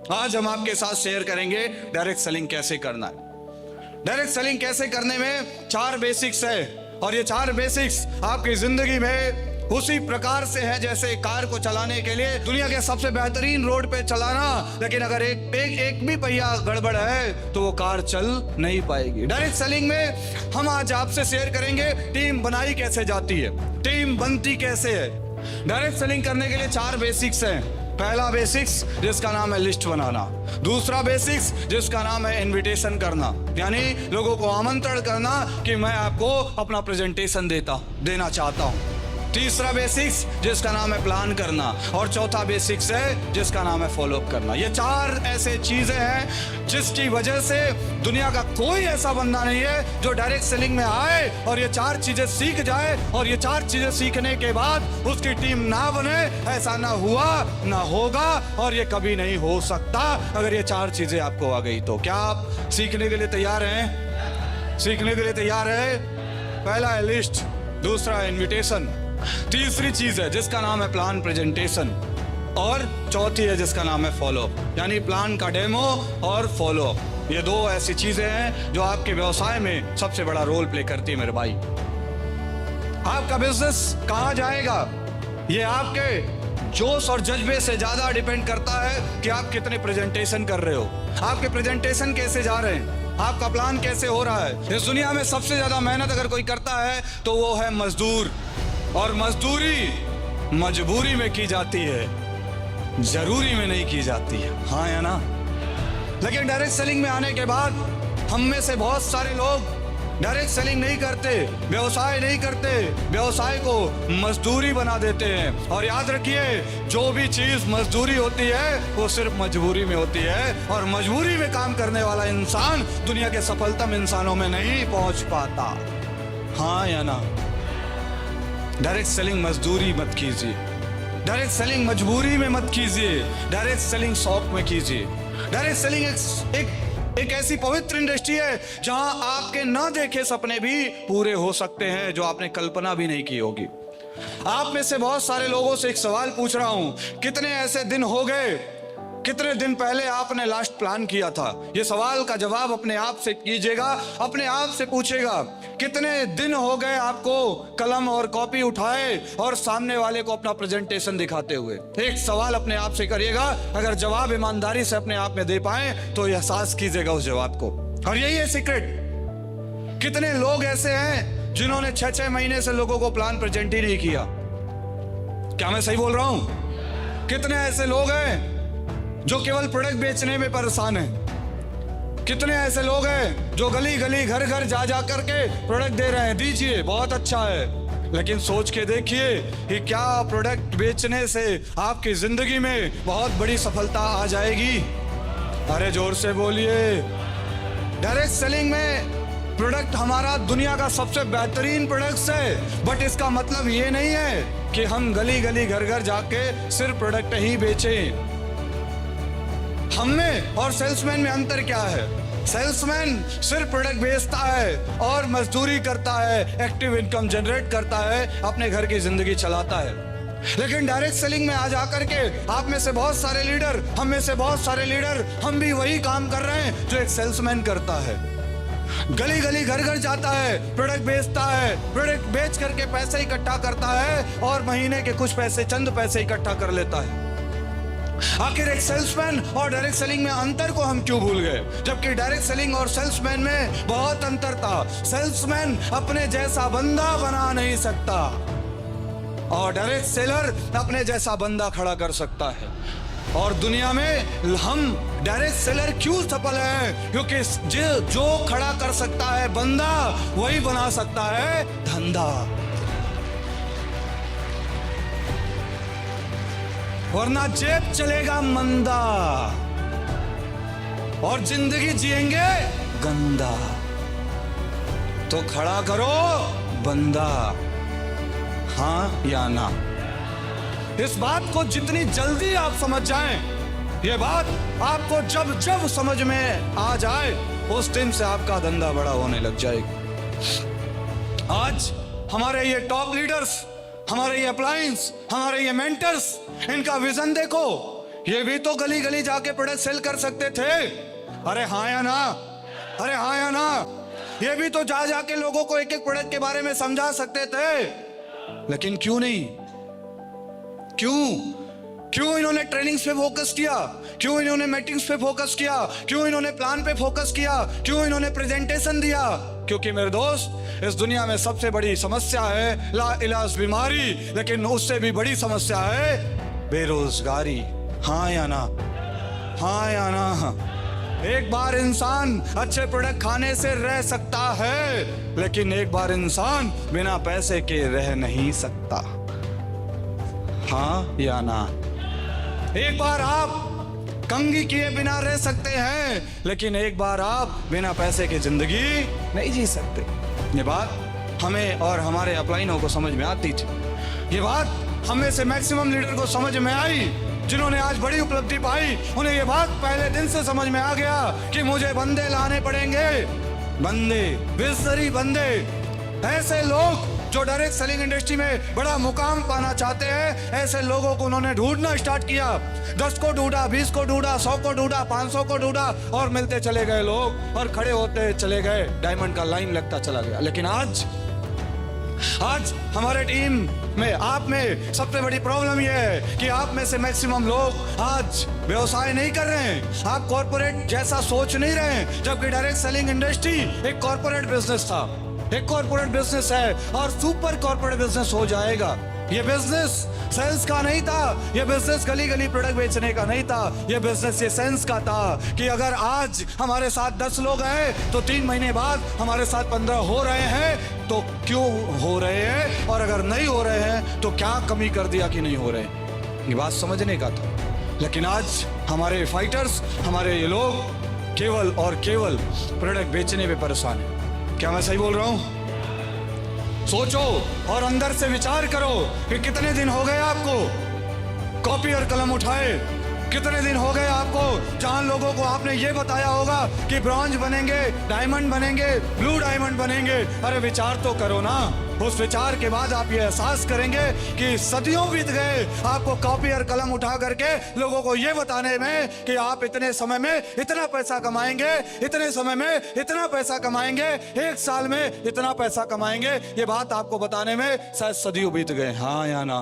आज हम आपके साथ शेयर करेंगे डायरेक्ट सेलिंग कैसे करना है। डायरेक्ट सेलिंग कैसे करने में 4 बेसिक्स है, और ये 4 बेसिक्स आपकी जिंदगी में उसी प्रकार से है जैसे कार को चलाने के लिए दुनिया के सबसे बेहतरीन रोड पे चलाना, लेकिन अगर एक भी पहिया गड़बड़ है तो वो कार चल नहीं पाएगी। डायरेक्ट सेलिंग में हम आज आपसे शेयर करेंगे टीम बनाई कैसे जाती है, टीम बनती कैसे है। डायरेक्ट सेलिंग करने के लिए 4 बेसिक्स हैं। पहला बेसिक्स जिसका नाम है लिस्ट बनाना, दूसरा बेसिक्स जिसका नाम है इनविटेशन करना, यानी लोगों को आमंत्रण करना कि मैं आपको अपना प्रेजेंटेशन देना चाहता हूं। तीसरा बेसिक्स जिसका नाम है प्लान करना, और चौथा बेसिक्स है जिसका नाम है फॉलोअप करना। ये 4 ऐसे चीजें हैं जिसकी वजह से दुनिया का कोई ऐसा बंदा नहीं है जो डायरेक्ट सेलिंग में आए और ये 4 चीजें सीख जाए, और ये 4 चीजें सीखने के बाद उसकी टीम ना बने। ऐसा ना हुआ, ना होगा, और ये कभी नहीं हो सकता अगर ये 4 चीजें आपको आ गई तो। क्या आप सीखने के लिए तैयार हैं? सीखने के लिए तैयार है? पहला है लिस्ट, दूसरा है इनविटेशन, तीसरी चीज है जिसका नाम है प्लान प्रेजेंटेशन, और चौथी है जिसका नाम है फॉलोअप, यानी प्लान का डेमो और फॉलोअप। ये 2 ऐसी चीजें हैं जो आपके व्यवसाय में सबसे बड़ा रोल प्ले करती है मेरे भाई। आपका बिजनेस कहां जाएगा ये आपके जोश और जज्बे से ज्यादा डिपेंड करता है कि आप कितने प्रेजेंटेशन कर रहे हो, आपके प्रेजेंटेशन कैसे जा रहे हैं, आपका प्लान कैसे हो रहा है। इस दुनिया में सबसे ज्यादा मेहनत अगर कोई करता है तो वो है मजदूर, और मजदूरी मजबूरी में की जाती है, जरूरी में नहीं की जाती है, हाँ या ना। लेकिन डायरेक्ट सेलिंग में आने के बाद हम में से बहुत सारे लोग डायरेक्ट सेलिंग नहीं करते, व्यवसाय नहीं करते, व्यवसाय को मजदूरी बना देते हैं। और याद रखिए, जो भी चीज मजदूरी होती है वो सिर्फ मजबूरी में होती है, और मजबूरी में काम करने वाला इंसान दुनिया के सफलतम इंसानों में नहीं पहुंच पाता, हाँ या ना। डायरेक्ट सेलिंग मजदूरी मत कीजिए, डायरेक्ट सेलिंग मजबूरी में मत कीजिए, डायरेक्ट सेलिंग शौक में कीजिए। डायरेक्ट सेलिंग एक ऐसी पवित्र इंडस्ट्री है जहां आपके ना देखे सपने भी पूरे हो सकते हैं, जो आपने कल्पना भी नहीं की होगी। आप में से बहुत सारे लोगों से एक सवाल पूछ रहा हूं, कितने ऐसे दिन हो गए, कितने दिन पहले आपने लास्ट प्लान किया था? ये सवाल का जवाब अपने आप से कीजिएगा, अपने आप से पूछेगा, कितने दिन हो गए आपको कलम और कॉपी उठाए और सामने वाले को अपना प्रेजेंटेशन दिखाते हुए? एक सवाल अपने आप से करिएगा, अगर जवाब ईमानदारी से अपने आप में दे पाए तो एहसास कीजिएगा उस जवाब को। और यही है सीक्रेट। कितने लोग ऐसे हैं जिन्होंने 6-6 महीने से लोगों को प्लान प्रेजेंट ही नहीं किया? क्या मैं सही बोल रहा हूं? कितने ऐसे लोग हैं जो केवल प्रोडक्ट बेचने में परेशान हैं? कितने ऐसे लोग हैं जो गली गली घर घर जा जा करके प्रोडक्ट दे रहे हैं, दीजिए बहुत अच्छा है, लेकिन सोच के देखिए कि क्या प्रोडक्ट बेचने से आपकी जिंदगी में बहुत बड़ी सफलता आ जाएगी? अरे जोर से बोलिए। डायरेक्ट सेलिंग में प्रोडक्ट हमारा दुनिया का सबसे बेहतरीन प्रोडक्ट है, बट इसका मतलब ये नहीं है कि हम गली गली घर घर जाके सिर्फ प्रोडक्ट ही बेचें। हम में और सेल्समैन में अंतर क्या है? सेल्समैन सिर्फ प्रोडक्ट बेचता है और मजदूरी करता है, एक्टिव इनकम जनरेट करता है, अपने घर की जिंदगी चलाता है। लेकिन डायरेक्ट सेलिंग में आज आकर के आप में से बहुत सारे लीडर, हम में से बहुत सारे लीडर, हम भी वही काम कर रहे हैं जो एक सेल्समैन करता है। गली गली घर घर जाता है, प्रोडक्ट बेचता है, प्रोडक्ट बेच करके पैसे इकट्ठा करता है और महीने के कुछ पैसे, चंद पैसे इकट्ठा कर लेता है। आखिर एक सेल्समैन और डायरेक्ट सेलिंग में अंतर को हम क्यों भूल गए, जबकि डायरेक्ट सेलिंग और सेल्समैन में बहुत अंतर था। सेल्समैन अपने जैसा बंदा बना नहीं सकता, और डायरेक्ट सेलर अपने जैसा बंदा खड़ा कर सकता है। और दुनिया में हम डायरेक्ट सेलर क्यों सफल हैं? क्योंकि जो खड़ा कर सकता है बंदा, वही बना सकता है धंधा, वरना जेब चलेगा मंदा और जिंदगी जिएंगे गंदा। तो खड़ा करो बंदा, हाँ या ना। इस बात को जितनी जल्दी आप समझ जाएं, ये बात आपको जब जब समझ में आ जाए, उस दिन से आपका धंधा बड़ा होने लग जाएगा। आज हमारे ये टॉप लीडर्स, हमारे ये अप्लायंस, हमारे ये मेंटर्स, इनका विजन देखो। ये भी तो गली गली जाके प्रोडक्ट सेल कर सकते थे। अरे हाँ या ना, अरे हाँ या ना। ये भी तो जा जाके लोगों को एक एक प्रोडक्ट के बारे में समझा सकते थे, लेकिन क्यों नहीं? क्यों इन्होंने ट्रेनिंग्स पे फोकस किया? क्यों इन्होंने मीटिंग्स पे फोकस किया? क्यों इन्होंने प्लान पे फोकस किया? क्यों इन्होंने प्रेजेंटेशन दिया? क्योंकि मेरे दोस्त, इस दुनिया में सबसे बड़ी समस्या है ला इलाज बीमारी, लेकिन उससे भी बड़ी समस्या है बेरोजगारी। हाँ या ना, हाँ या ना। एक बार इंसान अच्छे प्रोडक्ट खाने से रह सकता है, लेकिन एक बार इंसान बिना पैसे के रह नहीं सकता। हाँ या ना? एक बार आप कंघी किए बिना रह सकते हैं, लेकिन एक बार आप बिना पैसे की जिंदगी नहीं जी सकते। ये बात हमें और हमारे अपलाइनों को समझ में आती थी। ये बात हमें से मैक्सिमम लीडर को समझ में आई, जिन्होंने आज बड़ी उपलब्धि पाई। उन्हें ये बात पहले दिन से समझ में आ गया कि मुझे बंदे लाने पड़ेंगे, बंदे, बिजनरी बंदे, ऐसे लोग जो डायरेक्ट सेलिंग इंडस्ट्री में बड़ा मुकाम पाना चाहते हैं। ऐसे लोगों को उन्होंने ढूंढना स्टार्ट किया। 10 को ढूंढा, 20 को ढूंढा, 100 को ढूंढा, 500 को ढूंढा, और मिलते चले गए लोग और खड़े होते चले गए। डायमंड का लाइन लगता चला गया। लेकिन आज हमारे टीम में, आप में सबसे बड़ी प्रॉब्लम यह है कि आप में से मैक्सिमम लोग आज व्यवसाय नहीं कर रहे हैं। आप कॉर्पोरेट जैसा सोच नहीं रहे हैं, जबकि डायरेक्ट सेलिंग इंडस्ट्री एक कॉर्पोरेट बिजनेस था, एक कॉर्पोरेट बिजनेस है और सुपर कॉर्पोरेट बिजनेस हो जाएगा। ये बिजनेस सेल्स का नहीं था, ये बिजनेस गली गली प्रोडक्ट बेचने का नहीं था, ये बिजनेस ये सेंस का था कि अगर आज हमारे साथ 10 लोग हैं तो 3 महीने बाद हमारे साथ 15 हो रहे हैं, तो क्यों हो रहे हैं, और अगर नहीं हो रहे हैं तो क्या कमी कर दिया कि नहीं हो रहे हैं। ये बात समझने का था। लेकिन आज हमारे फाइटर्स, हमारे ये लोग केवल और केवल प्रोडक्ट बेचने पे परेशान है। क्या मैं सही बोल रहा हूं? सोचो और अंदर से विचार करो कि कितने दिन हो गए आपको कॉपी और कलम उठाए, कितने दिन हो गए आपको जहां लोगों को आपने ये बताया होगा कि ब्रॉन्ज बनेंगे, डायमंड बनेंगे, ब्लू डायमंड बनेंगे। अरे विचार तो करो ना। उस विचार के बाद आप ये एहसास करेंगे कि सदियों बीत गए आपको कॉपी और कलम उठा करके लोगों को ये बताने में कि आप इतने समय में इतना पैसा कमाएंगे, इतने समय में इतना पैसा कमाएंगे, 1 साल में इतना पैसा कमाएंगे। ये बात आपको बताने में शायद सदियों बीत गए। हाँ या ना?